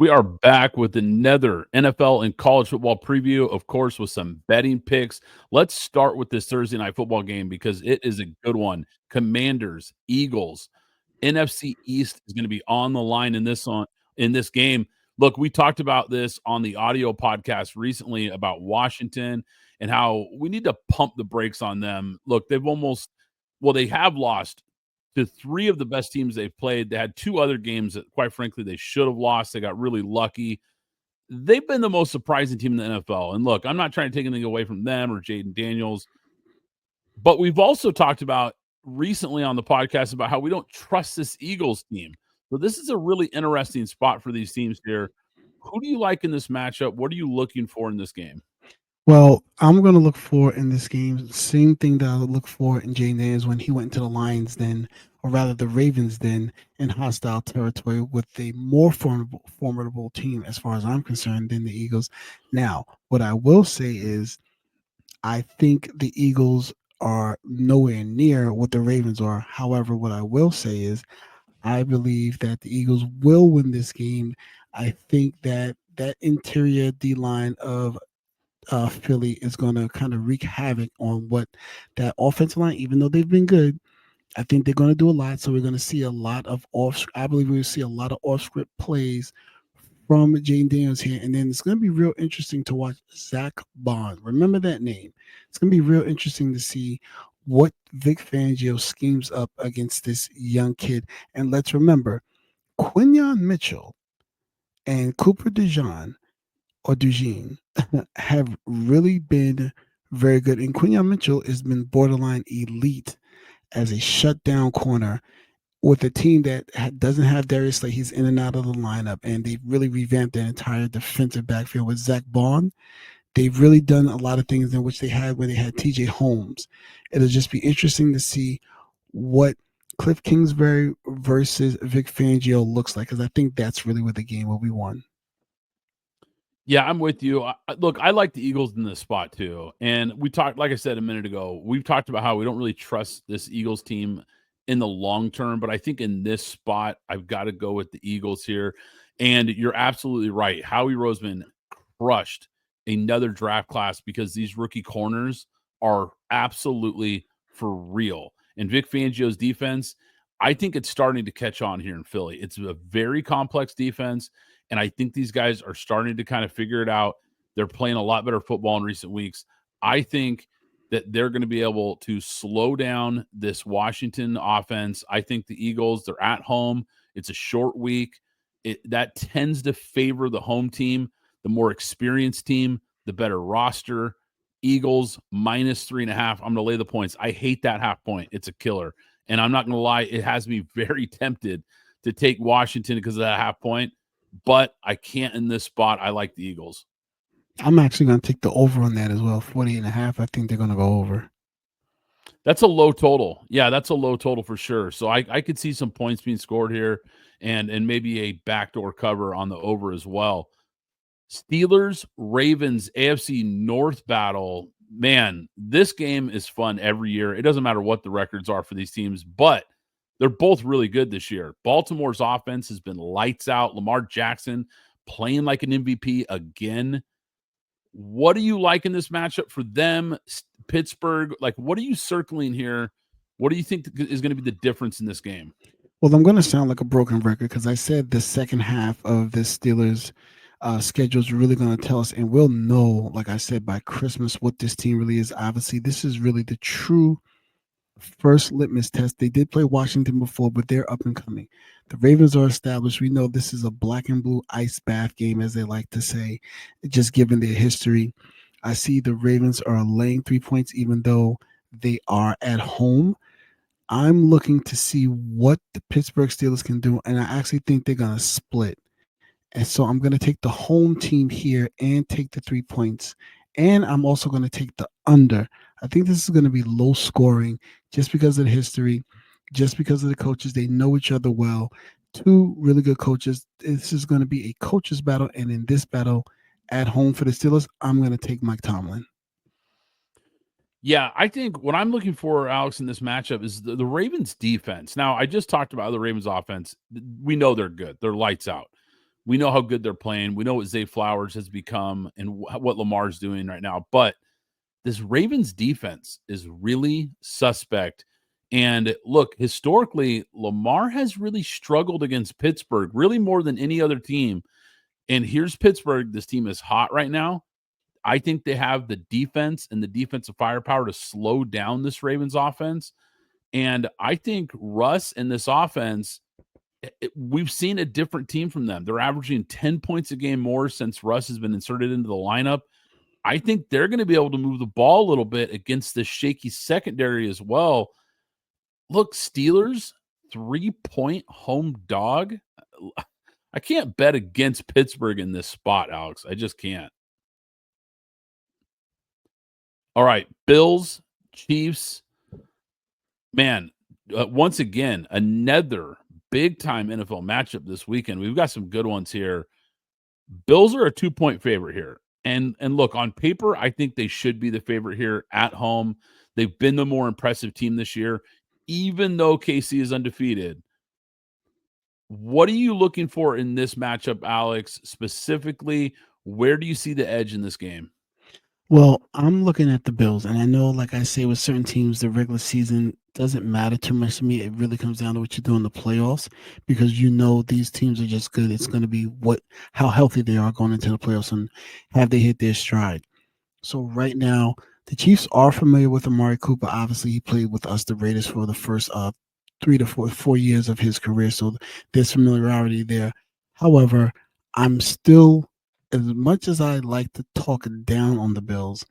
We are back with another NFL and college football preview, of course, with some betting picks. Let's start with this Thursday night football game because it is a good one. Commanders, Eagles, NFC East is going to be on the line in this game. Look, we talked about this on the audio podcast recently about Washington and how we need to pump the brakes on them. Look, they have lost to three of the best teams they've played. They had two other games that, quite frankly, they should have lost. They got really lucky. They've been the most surprising team in the NFL. And look, I'm not trying to take anything away from them or Jaden Daniels, but we've also talked about recently on the podcast about how we don't trust this Eagles team. So this is a really interesting spot for these teams here. Who do you like in this matchup? What are you looking for in this game? Well, I'm going to look for in this game same thing that I would look for in Jay Nance when he went to the Lions den, or rather the Ravens den, in hostile territory with a more formidable team as far as I'm concerned than the Eagles. Now, what I will say is I think the Eagles are nowhere near what the Ravens are. However, what I will say is I believe that the Eagles will win this game. I think that that interior D line of Philly is going to kind of wreak havoc on what that offensive line, even though they've been good. I think they're going to do a lot. So we're going to see a lot of off. I believe we'll see a lot of off script plays from Jane Daniels here. And then it's going to be real interesting to watch Zach Bond. Remember that name. It's going to be real interesting to see what Vic Fangio schemes up against this young kid. And let's remember, Quinyon Mitchell and Cooper DeJean or Dugene have really been very good. And Quinyon Mitchell has been borderline elite as a shutdown corner with a team that doesn't have Darius Slay. He's in and out of the lineup, and they've really revamped their entire defensive backfield with Zach Bond. They've really done a lot of things in which they had when they had TJ Holmes. It'll just be interesting to see what Cliff Kingsbury versus Vic Fangio looks like, because I think that's really where the game will be won. Yeah, I'm with you. Look, I like the Eagles in this spot too. And we talked, like I said a minute ago, we've talked about how we don't really trust this Eagles team in the long term. But I think in this spot, I've got to go with the Eagles here. And you're absolutely right. Howie Roseman crushed another draft class because these rookie corners are absolutely for real. And Vic Fangio's defense, I think it's starting to catch on here in Philly. It's a very complex defense. And I think these guys are starting to kind of figure it out. They're playing a lot better football in recent weeks. I think that they're going to be able to slow down this Washington offense. I think the Eagles, they're at home. It's a short week. That tends to favor the home team, the more experienced team, the better roster. Eagles minus 3.5. I'm going to lay the points. I hate that half point. It's a killer. And I'm not going to lie, it has me very tempted to take Washington because of that half point. But I can't in this spot. I like the Eagles. I'm actually going to take the over on that as well. 48.5. I think they're going to go over. That's a low total. Yeah, that's a low total for sure. So I could see some points being scored here and maybe a backdoor cover on the over as well. Steelers, Ravens, AFC North battle. Man, this game is fun every year. It doesn't matter what the records are for these teams, but they're both really good this year. Baltimore's offense has been lights out. Lamar Jackson playing like an MVP again. What do you like in this matchup for them? Pittsburgh, like what are you circling here? What do you think is going to be the difference in this game? Well, I'm going to sound like a broken record because I said the second half of this Steelers schedule is really going to tell us, and we'll know, like I said, by Christmas what this team really is. Obviously, this is really the true first litmus test. They did play Washington before, but they're up and coming. The Ravens are established. We know this is a black and blue ice bath game, as they like to say, just given their history. I see the Ravens are laying 3 points, even though they are at home. I'm looking to see what the Pittsburgh Steelers can do, and I actually think they're going to split. And so I'm going to take the home team here and take the 3 points. And I'm also going to take the under. I think this is going to be low scoring just because of the history, just because of the coaches. They know each other well. Two really good coaches. This is going to be a coaches battle. And in this battle at home for the Steelers, I'm going to take Mike Tomlin. Yeah, I think what I'm looking for, Alex, in this matchup is the Ravens defense. Now, I just talked about the Ravens offense. We know they're good. They're lights out. We know how good they're playing. We know what Zay Flowers has become and what Lamar's doing right now. But this Ravens defense is really suspect. And look, historically, Lamar has really struggled against Pittsburgh, really more than any other team. And here's Pittsburgh. This team is hot right now. I think they have the defense and the defensive firepower to slow down this Ravens offense. And I think Russ and this offense, we've seen a different team from them. They're averaging 10 points a game more since Russ has been inserted into the lineup. I think they're going to be able to move the ball a little bit against this shaky secondary as well. Look, Steelers, 3-point home dog. I can't bet against Pittsburgh in this spot, Alex. I just can't. All right, Bills, Chiefs. Man, once again, another big time NFL matchup this weekend. We've got some good ones here. Bills are a 2-point favorite here. And look, on paper, I think they should be the favorite here at home. They've been the more impressive team this year, even though KC is undefeated. What are you looking for in this matchup, Alex? Specifically, where do you see the edge in this game? Well, I'm looking at the Bills, and I know, like I say, with certain teams, the regular season doesn't matter too much to me. It really comes down to what you do in the playoffs, because you know these teams are just good. It's going to be how healthy they are going into the playoffs, and have they hit their stride. So right now, the Chiefs are familiar with Amari Cooper. Obviously, he played with us, the Raiders, for the first 3 to 4 years of his career. So there's familiarity there. However, I'm still, as much as I like to talk down on the Bills,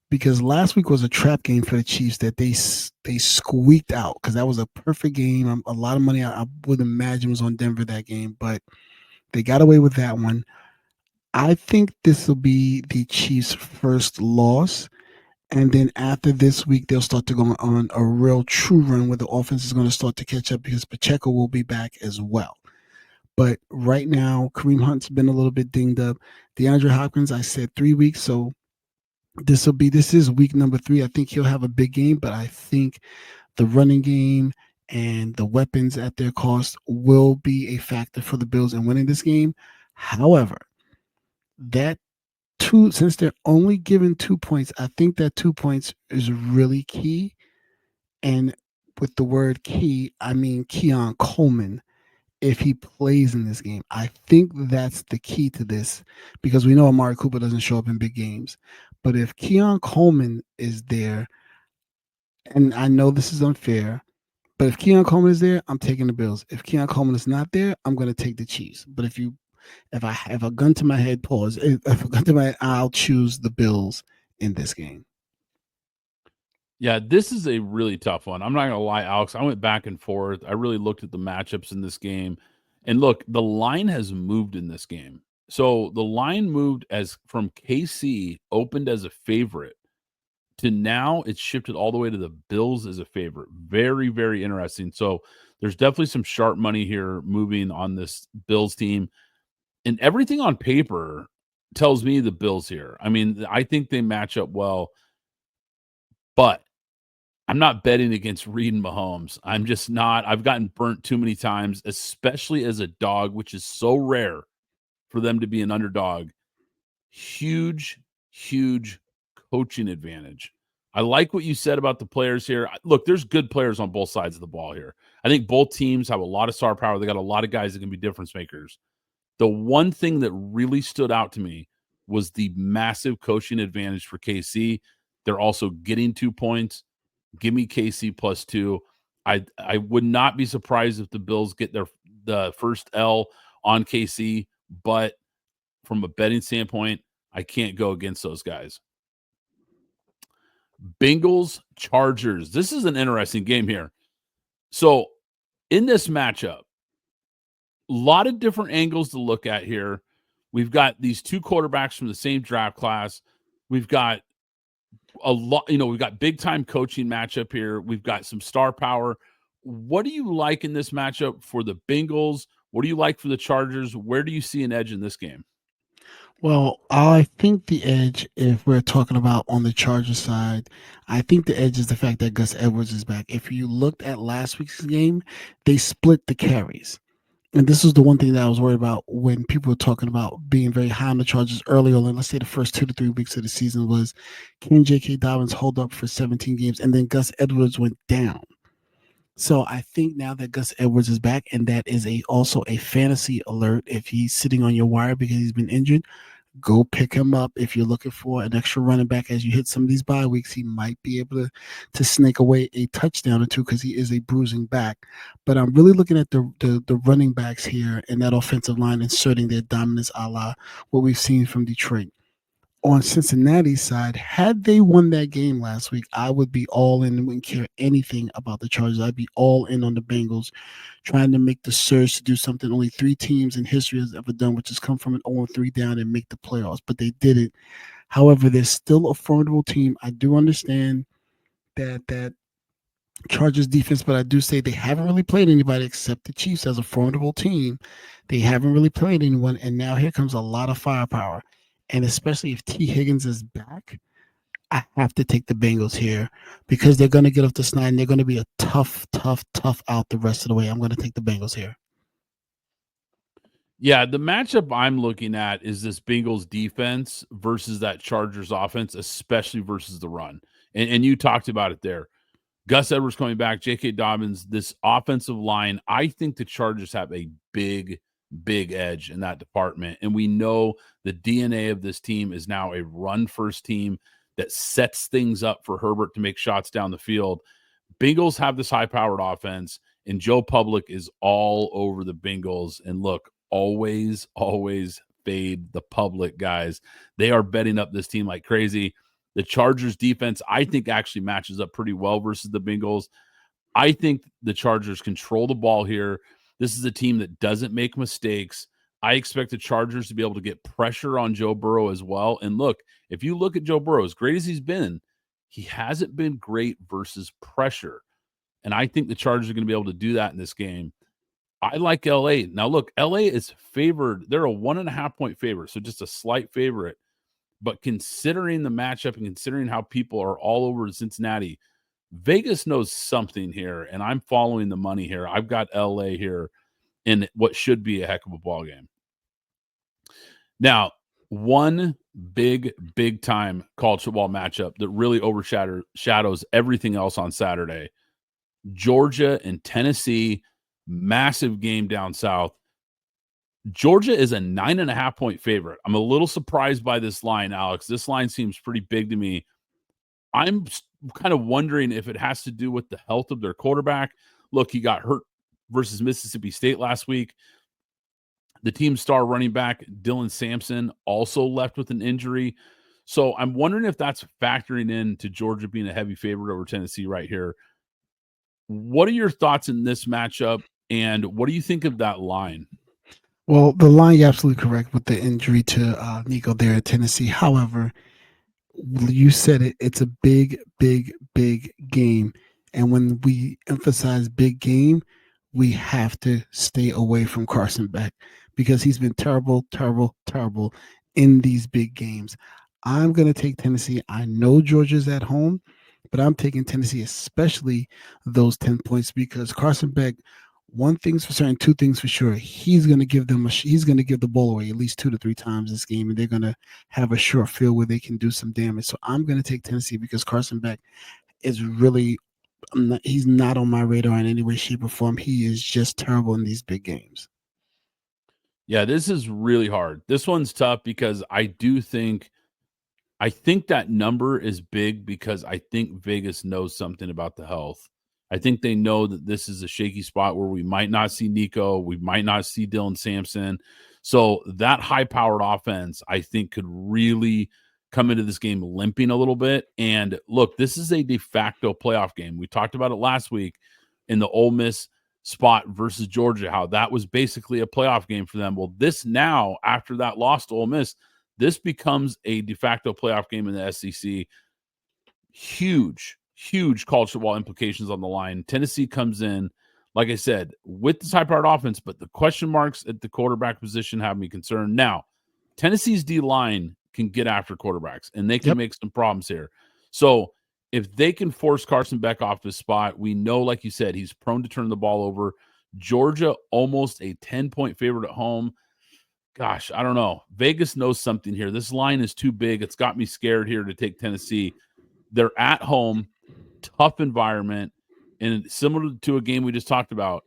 because last week was a trap game for the Chiefs that they squeaked out, because that was a perfect game. A lot of money I would imagine was on Denver that game, but they got away with that one. I think this will be the Chiefs' first loss. And then after this week, they'll start to go on a real true run where the offense is going to start to catch up, because Pacheco will be back as well. But right now, Kareem Hunt's been a little bit dinged up. DeAndre Hopkins, I said 3 weeks. So this is week number 3. I think he'll have a big game, but I think the running game and the weapons at their cost will be a factor for the Bills in winning this game. However, that since they're only given 2 points, I think that 2 points is really key. And with the word key, I mean Keon Coleman. If he plays in this game, I think that's the key to this, because we know Amari Cooper doesn't show up in big games. But if Keon Coleman is there, and I know this is unfair, but if Keon Coleman is there, I'm taking the Bills. If Keon Coleman is not there, I'm going to take the Chiefs. But if I have a gun to my head, if a gun to my head, I'll choose the Bills in this game. Yeah, this is a really tough one. I'm not gonna lie, Alex. I went back and forth. I really looked at the matchups in this game. And look, the line has moved in this game. So the line moved as from KC opened as a favorite to now it's shifted all the way to the Bills as a favorite. Very, very interesting. So there's definitely some sharp money here moving on this Bills team. And everything on paper tells me the Bills here. I mean, I think they match up well, but I'm not betting against Reed and Mahomes. I'm just not. I've gotten burnt too many times, especially as a dog, which is so rare for them to be an underdog. Huge, huge coaching advantage. I like what you said about the players here. Look, there's good players on both sides of the ball here. I think both teams have a lot of star power. They got a lot of guys that can be difference makers. The one thing that really stood out to me was the massive coaching advantage for KC. They're also getting 2 points. Give me KC +2. I would not be surprised if the Bills get the first L on KC, but from a betting standpoint, I can't go against those guys. Bengals, Chargers. This is an interesting game here. So in this matchup, a lot of different angles to look at here. We've got these two quarterbacks from the same draft class. We've got a lot, we've got big time coaching matchup here. We've got some star power. What do you like in this matchup for the Bengals? What do you like for the Chargers? Where do you see an edge in this game? Well, I think the edge, if we're talking about on the Chargers side, I think the edge is the fact that Gus Edwards is back. If you looked at last week's game, they split the carries. And this is the one thing that I was worried about when people were talking about being very high on the Chargers early on, let's say the first 2 to 3 weeks of the season, was can J.K. Dobbins hold up for 17 games? And then Gus Edwards went down. So I think now that Gus Edwards is back, and that is also a fantasy alert. If he's sitting on your wire because he's been injured, go pick him up. If you're looking for an extra running back as you hit some of these bye weeks, he might be able to snake away a touchdown or two because he is a bruising back. But I'm really looking at the running backs here and that offensive line inserting their dominance, a la what we've seen from Detroit. On Cincinnati's side, had they won that game last week, I would be all in and wouldn't care anything about the Chargers. I'd be all in on the Bengals, trying to make the surge to do something only 3 teams in history has ever done, which is come from an 0-3 down and make the playoffs. But they didn't. However, they're still a formidable team. I do understand that Chargers defense, but I do say they haven't really played anybody except the Chiefs as a formidable team. They haven't really played anyone, and now here comes a lot of firepower. And especially if T. Higgins is back, I have to take the Bengals here because they're going to get off the snide and they're going to be a tough, tough, tough out the rest of the way. I'm going to take the Bengals here. Yeah, the matchup I'm looking at is this Bengals defense versus that Chargers offense, especially versus the run. And you talked about it there. Gus Edwards coming back, J.K. Dobbins, this offensive line. I think the Chargers have a big, big edge in that department. And we know the DNA of this team is now a run first team that sets things up for Herbert to make shots down the field. Bengals have this high powered offense, and Joe Public is all over the Bengals. And look, always, always fade the public, guys. They are betting up this team like crazy. The Chargers defense, I think, actually matches up pretty well versus the Bengals. I think the Chargers control the ball here. This is a team that doesn't make mistakes. I expect the Chargers to be able to get pressure on Joe Burrow as well. And look, if you look at Joe Burrow, as great as he's been, he hasn't been great versus pressure. And I think the Chargers are going to be able to do that in this game. I like LA. Now, look, LA is favored. They're a 1.5 point favorite, so just a slight favorite. But considering the matchup and considering how people are all over Cincinnati, Vegas knows something here, and I'm following the money here. I've got LA here in what should be a heck of a ball game. Now, one big, big time college football matchup that really overshadows everything else on Saturday. Georgia and Tennessee, massive game down south. Georgia is a 9.5 point favorite. I'm a little surprised by this line, Alex. This line seems pretty big to me. I'm kind of wondering if it has to do with the health of their quarterback. Look, he got hurt versus Mississippi State last week. The team's star running back, Dylan Sampson, also left with an injury. So I'm wondering if that's factoring in to Georgia being a heavy favorite over Tennessee right here. What are your thoughts in this matchup, and what do you think of that line? Well, the line, you're absolutely correct with the injury to Nico there at Tennessee. However, you said it, it's a big, big, big game. And when we emphasize big game, we have to stay away from Carson Beck because he's been terrible, terrible, terrible in these big games. I'm going to take Tennessee. I know Georgia's at home, but I'm taking Tennessee, especially those 10 points, because Carson Beck, one thing's for certain, two things for sure. He's going to give them he's going to give the ball away at least 2 to 3 times this game, and they're going to have a short field where they can do some damage. So I'm going to take Tennessee because Carson Beck is really he's not on my radar in any way, shape, or form. He is just terrible in these big games. Yeah, this is really hard. This one's tough because I think that number is big because I think Vegas knows something about the health. I think they know that this is a shaky spot where we might not see Nico, we might not see Dylan Sampson. So that high powered offense, I think, could really come into this game limping a little bit. And look, this is a de facto playoff game. We talked about it last week in the Ole Miss spot versus Georgia, how that was basically a playoff game for them. Well, this now, after that loss to Ole Miss, this becomes a de facto playoff game in the SEC. Huge, huge college football implications on the line. Tennessee comes in, like I said, with this high powered offense, but the question marks at the quarterback position have me concerned. Now, Tennessee's D line can get after quarterbacks and they can Yep. make some problems here. So if they can force Carson Beck off his spot, we know, like you said, he's prone to turn the ball over. Georgia almost a 10-point favorite at home. Gosh, I don't know. Vegas knows something here. This line is too big. It's got me scared here to take Tennessee. They're at home, tough environment, and similar to a game we just talked about,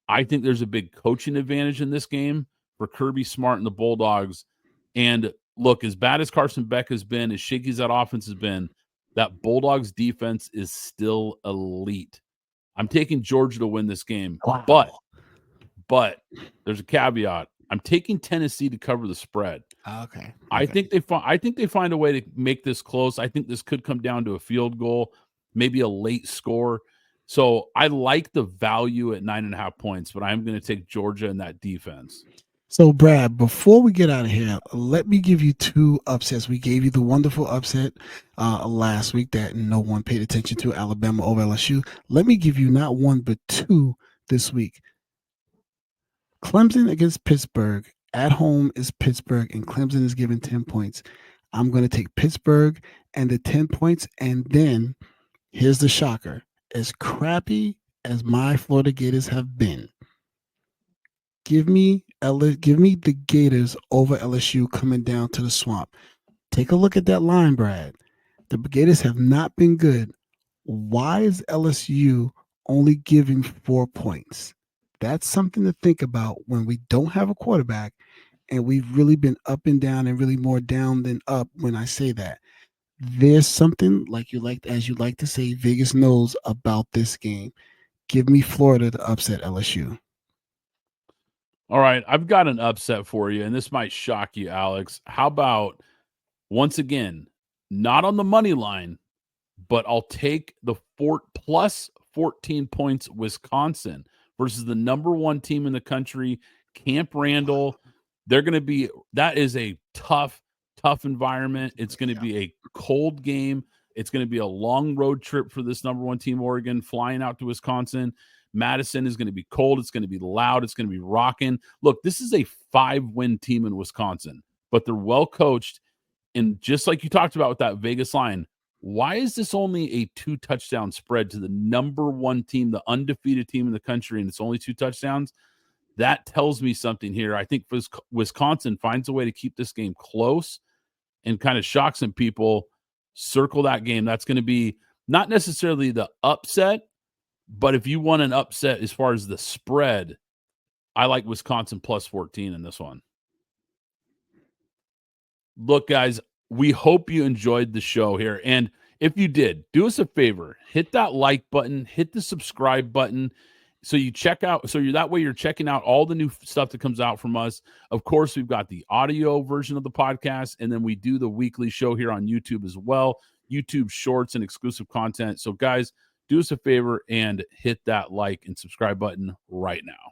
I think there's a big coaching advantage in this game for Kirby Smart and the Bulldogs. And look, as bad as Carson Beck has been, as shaky as that offense has been, that Bulldogs defense is still elite. I'm taking Georgia to win this game, but Wow. there's a caveat. I'm taking Tennessee to cover the spread. Okay. I think they find a way to make this close. I think this could come down to a field goal, maybe a late score. So I like the value at 9.5 points, but I'm going to take Georgia in that defense. So, Brad, before we get out of here, let me give you two upsets. We gave you the wonderful upset last week that no one paid attention to, Alabama over LSU. Let me give you not one, but two this week. Clemson against Pittsburgh. At home is Pittsburgh, and Clemson is given 10 points. I'm going to take Pittsburgh and the 10 points. And then here's the shocker. As crappy as my Florida Gators have been, give me the Gators over LSU coming down to the Swamp. Take a look at that line, Brad. The Gators have not been good. Why is LSU only giving 4 points? That's something to think about when we don't have a quarterback and we've really been up and down and really more down than up when I say that. There's something as you like to say, Vegas knows about this game. Give me Florida to upset LSU. All right, I've got an upset for you, and this might shock you, Alex. How about, once again, not on the money line, but I'll take the plus 14 points Wisconsin versus the number one team in the country, Camp Randall. They're going to be – that is a tough environment. It's going to be a cold game. It's going to be a long road trip for this number one team, Oregon, flying out to Wisconsin. Madison is going to be cold. It's going to be loud. It's going to be rocking. Look, this is a 5-win team in Wisconsin, but they're well coached. And just like you talked about with that Vegas line, why is this only a 2-touchdown spread to the number one team, the undefeated team in the country, and it's only 2 touchdowns? That tells me something here. I think Wisconsin finds a way to keep this game close and kind of shock some people. Circle that game. That's going to be not necessarily the upset, but if you want an upset as far as the spread, I like Wisconsin plus 14 in this one. Look, guys, we hope you enjoyed the show here. And if you did, do us a favor, hit that like button, hit the subscribe button. So you check out, that way you're checking out all the new stuff that comes out from us. Of course, we've got the audio version of the podcast, and then we do the weekly show here on YouTube as well, YouTube shorts and exclusive content. So guys, do us a favor and hit that like and subscribe button right now.